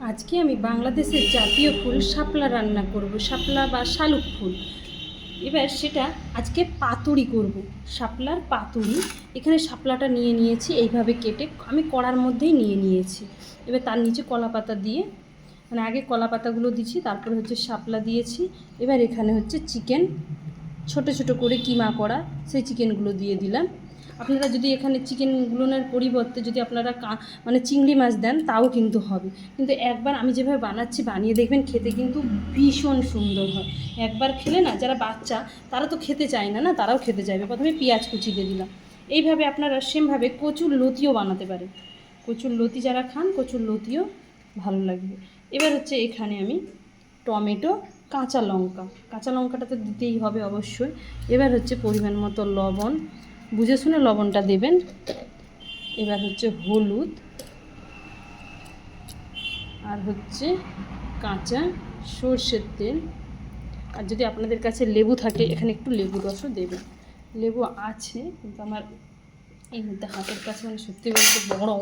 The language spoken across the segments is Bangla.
আজকে আমি বাংলাদেশের জাতীয় ফুল শাপলা রান্না করব, শাপলা বা শালুক ফুল। এবার সেটা আজকে পাতুরি করব, শাপলার পাতুরি। এখানে শাপলাটা নিয়ে নিয়েছি, এইভাবে কেটে আমি কড়ার মধ্যেই নিয়ে নিয়েছি। এবার তার নিচে কলা পাতা দিয়ে, মানে আগে কলা পাতাগুলো দিয়েছি, তারপরে হচ্ছে শাপলা দিয়েছি। এবার এখানে হচ্ছে চিকেন, ছোট ছোট করে কিমা করা সেই চিকেনগুলো দিয়ে দিলাম। আপনারা যদি এখানে চিকেনগুলোর পরিবর্তে যদি আপনারা মানে চিংড়ি মাছ দেন তাও কিন্তু হবে, কিন্তু একবার আমি যেভাবে বানাচ্ছি বানিয়ে দেখবেন, খেতে কিন্তু ভীষণ সুন্দর হয়। একবার খেলে না, যারা বাচ্চা তারা তো খেতে চায় না, তারাও খেতে চাইবে। প্রথমে পেঁয়াজ কুচি দিয়ে দিলাম। এইভাবে আপনারা সেমভাবে কচুর লতিও বানাতে পারেন। কচুর লতি যারা খান, কচুর লতিও ভালো লাগবে। এবার হচ্ছে এখানে আমি টমেটো, কাঁচা লঙ্কাটা তো দিতেই হবে অবশ্যই। এবার হচ্ছে পরিমাণ মতো লবণ, বুঝে শুনে লবণটা দেবেন। এবার হচ্ছে হলুদ, আর হচ্ছে কাঁচা সর্ষের তেল। আর যদি আপনাদের কাছে লেবু থাকে, এখানে একটু লেবু রসও দেবেন। লেবু আছে কিন্তু আমার এই মুহূর্তে হাতের কাছে, মানে সত্যি বলতে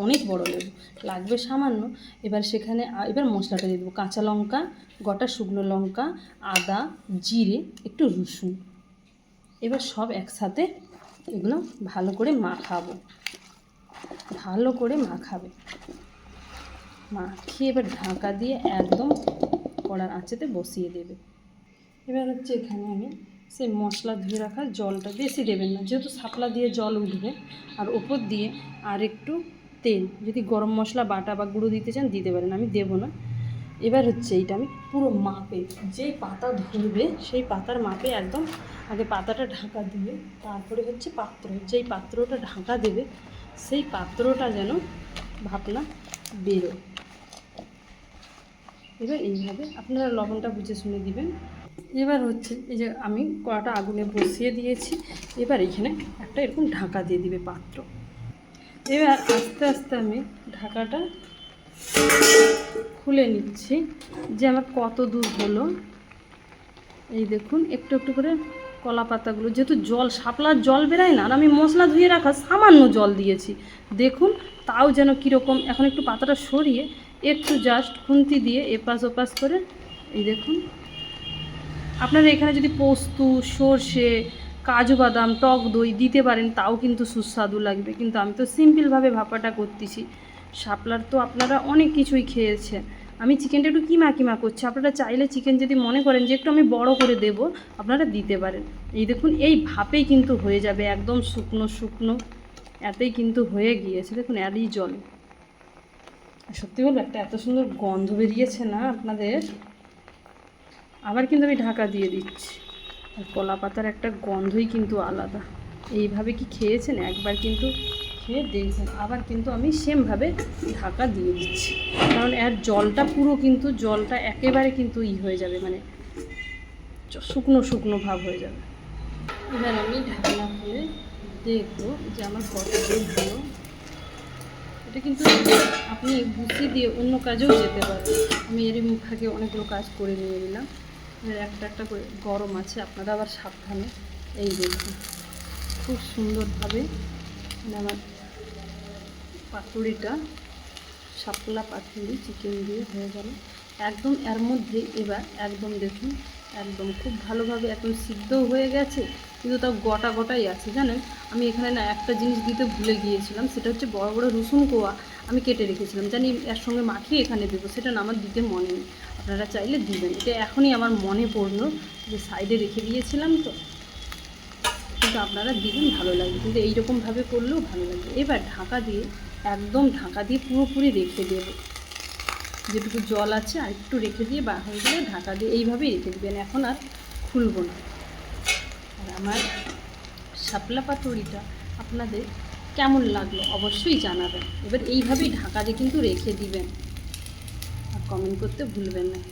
অনেক বড় লেবু লাগবে সামান্য। এবার সেখানে এবার মশলাটা দিয়ে দেবো। কাঁচা লঙ্কা, গোটা শুকনো লঙ্কা, আদা, জিরে, একটু রসুন। এবার সব একসাথে এগুলো ভালো করে মাখাবে। মাখিয়ে এবার ঢাকা দিয়ে একদম কড়ার আঁচেতে বসিয়ে দেবে। এবার হচ্ছে এখানে আমি সেই মশলা ধুয়ে রাখা জলটা, বেশি দেবেন না যেহেতু শাপলা দিয়ে জল উঠবে, আর ওপর দিয়ে আর একটু তেল, যদি গরম মশলা বাটা বা গুঁড়ো দিতে চান দিতে পারেন, আমি দেবো না। এবার হচ্ছে এইটা আমি পুরো মাপে, যেই পাতা ধরবে সেই পাতার মাপে একদম আগে পাতাটা ঢাকা দিয়ে, তারপরে হচ্ছে যেই পাত্রটা ঢাকা দেবে সেই পাত্রটা যেন ভাপনা বেরোয়। এবার এইভাবে আপনারা লবণটা বুঝে শুনে দিবেন। এবার হচ্ছে এই যে আমি কড়াটা আগুনে বসিয়ে দিয়েছি, এবার এখানে একটা এরকম ঢাকা দিয়ে দিবে পাত্র। এবার আস্তে আস্তে আমি ঢাকাটা খুলে নিচ্ছি যে আমার কত দূর হলো। এই দেখুন, একটু একটু করে কলা পাতাগুলো, যেহেতু জল, শাপলার জল বেরায় না, আর আমি মশলা ধুয়ে রাখা সামান্য জল দিয়েছি, দেখুন তাও যেন কীরকম। এখন একটু পাতাটা সরিয়ে একটু জাস্ট খুন্তি দিয়ে এপাশ ওপাশ করে, এই দেখুন। আপনারা এখানে যদি পোস্ত, সর্ষে, কাজু বাদাম, টক দই দিতে পারেন তাও কিন্তু সুস্বাদু লাগবে, কিন্তু আমি তো সিম্পলভাবে ভাপাটা করতেছি। শাপলার তো আপনারা অনেক কিছুই খেয়েছেন, আমি চিকেনটা একটু কিমা করছি। আপনারা চাইলে চিকেন যদি মনে করেন যে একটু আমি বড় করে দেব, আপনারা দিতে পারেন। এই দেখুন, এই ভাপেই কিন্তু হয়ে যাবে, একদম শুকনো শুকনো এতেই কিন্তু হয়ে গিয়েছে। দেখুন এরই জল, সত্যি বলবো একটা এত সুন্দর গন্ধ বেরিয়েছে না আপনাদের। আবার কিন্তু আমি ঢাকা দিয়ে দিচ্ছি, আর কলা পাতার একটা গন্ধই কিন্তু আলাদা। এইভাবে কি খেয়েছেন? একবার কিন্তু খেয়ে দেখবেন। আবার কিন্তু আমি সেমভাবে ঢাকা দিয়ে দিচ্ছি, কারণ এর জলটা পুরো কিন্তু জলটা একেবারে কিন্তু হয়ে যাবে, মানে শুকনো শুকনো ভাব হয়ে যাবে। এবার আমি ঢাকনা খুলে দেখবো যে আমার কতদূর হলো। এটা কিন্তু আপনি গুছি দিয়ে অন্য কাজেও যেতে পারেন। আমি এর ফাঁকে অনেকগুলো কাজ করে নিয়ে নিলাম। একটা একটা করে গরম আছে, আপনারা আবার সাবধানে। এই দেখুন খুব সুন্দরভাবে মানে আমার পাতুরিটা, শাপলা পাতুরি চিকেন দিয়ে হয়ে গেল একদম। এর মধ্যে এবার একদম দেখুন, একদম খুব ভালোভাবে এখন সিদ্ধও হয়ে গেছে, কিন্তু তাও গোটা গোটাই আছে। জানেন, আমি এখানে না একটা জিনিস দিতে ভুলে গিয়েছিলাম, সেটা হচ্ছে বড় বড় রসুন কোয়া আমি কেটে রেখেছিলাম, জানি এর সঙ্গে মাখিয়ে এখানে দেবো, সেটা না আমার দিতে মনে নেই। আপনারা চাইলে দিবেন, এটা এখনই আমার মনে পড়লো যে সাইডে রেখে দিয়েছিলাম তো, কিন্তু আপনারা দিবেন, ভালো লাগবে। কিন্তু এইরকমভাবে করলেও ভালো লাগবে। এবার ঢাকা দিয়ে, একদম ঢাকা দিয়ে পুরোপুরি রেখে দেবো, যেটুকু জল আছে আর একটু রেখে দিয়ে বার হয়ে গেলে ঢাকা দিয়ে এইভাবেই রেখে দেবেন, এখন আর খুলবো না। আর আমার শাপলা পাতুরিটা আপনাদের কেমন লাগলো অবশ্যই জানাবেন। এবার এইভাবেই ঢাকা দিয়ে কিন্তু রেখে দিবেন, আর কমেন্ট করতে ভুলবেন না।